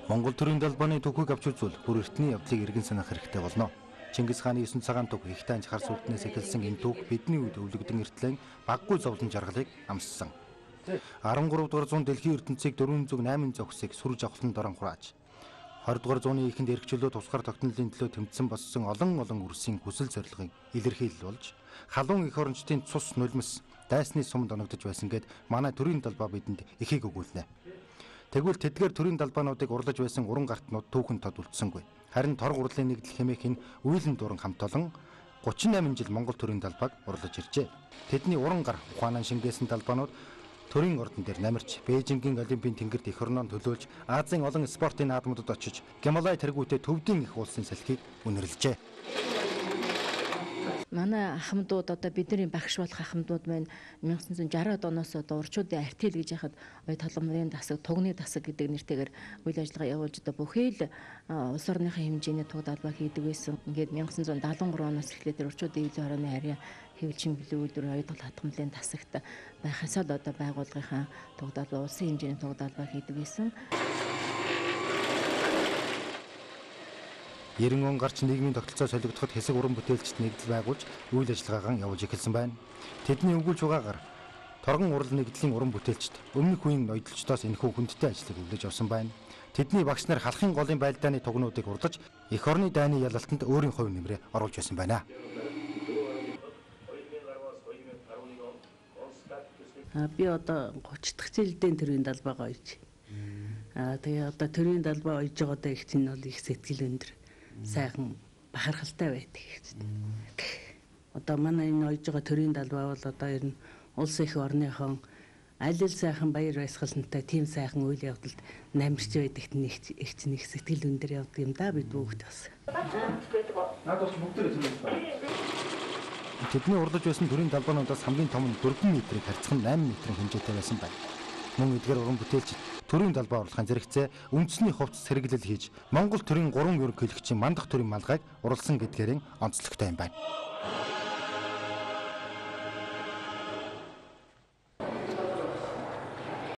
Монгол төрийн далбааны түүхийг авч үзвэл бүр эртний явдлыг эргэн санах хэрэгтэй болно. Чингис хааны 9 цагаан түүх их таанч хар сүлтнээс эхэлсэн энэ түүх бидний үед өвлөгдөн эртлэн баггүй зовлон жаргалыг амссан. 13 дугаар зуун дэлхийн ертөнцийг 408 зохисыг сүр жавхланд орон хурааж 20 дугаар зууны эхэнд эрхчлөө тусгаар тогтнолын төлөө тэмцсэн боссон олон үрсийн хүсэл зорилгыг илэрхийлэл болж халуун эх орончдын цус нулимс дайсны сумд оногдож байсан гэд манай төрийн далбаа бидэнд ихийг өгүүлнэ. Тэгвэл тэдгээр төрийн далбаануудыг урлаж байсан уран гартнууд түүхэн тод үлдсэнгүй. Харин тор гурлын нэгдэл хэмээхийн үйлэн дуран хамт олон 38 жил Монгол төрийн далбааг урлаж иржээ. Тэдний уран гар ухаанан шингээсэн далбаанууд төрийн ордон дээр намирч Бээжингийн Олимпийн тэнгэрт эх орноо төлөөлж Азийн олон спортын наадмуудад очиж Гималай тэргүүтээ төвдийн их улсын салхийг үнэрлэжээ. Манай ахмадууд одоо бидний багш болох ахмадууд маань 1960-аад оноос одоо урчуудын артил гэж яхад ой толгомрын дасаг, тугны дасаг гэдэг нэртэйгээр үйл ажиллагаа явуулж одоо бүхэл улс орныхаа хэмжээний туг далбаа хийдэг байсан. Ингээд 1973 оноос эхлээд урчуудын ивлийн хорооны харьяа хэвлэжин билүү өдөр ойдгол хатгамлын дасагт байхасаа л одоо байгууллагынхаа туг далбаа улсын хэмжээний туг далбаа хийдэг байсан. 90 он гарч нийгмийн тогтолцоо солигдоход хэсэг уран бүтээлчд нэгдэл байгуулж үйл ажиллагаагаа явуулж эхэлсэн байна. Тэдний өгүүлж байгаагаар торгон урал нэгдлийн уран бүтээлчд өмнөх үеийн ноёдлчдоос энэхүү хүндтэй ажлыг хүлээж авсан байна. Тэдний багш нар халахын голын байлдааны тугнуудыг урдаж эх орны дайны ялалтанд өөрийн хувь нэмрээ оруулж байсан байна. Би одоо 30 дахь жилдээ төрийн далбаагаа ойж. Тэгээ одоо төрийн далбаа ойж байгаадаа их чинь бол их сэтгэл өндөр. Сайхан бахархалтай байдаг гэж. Одоо манай энэ ойж байгаа төрийн далбаа бол одоо ер нь улс их орныхон аль аль сайхан баяр баясгалантай тийм сайхан үйл явдалд намирч байдагт нэг сэтгэл өндөр явдаг юм да бид бүгд бас. Тэдний урлаж байсан төрийн далбаануудаас хамгийн том нь 4 метрийг харьцах 8 метрийн хэмжээтэй байсан байна. Мөн эдгээр уран бүтээлчид төрийн далбаа орлохын зэрэгцээ үндэсний хувцас хэрэглэл хийж Монгол төрийн 3 ерөнхийлөгчийн мандах төрийн малгайг урлсан гэдгээрэн онцлогтой юм байна.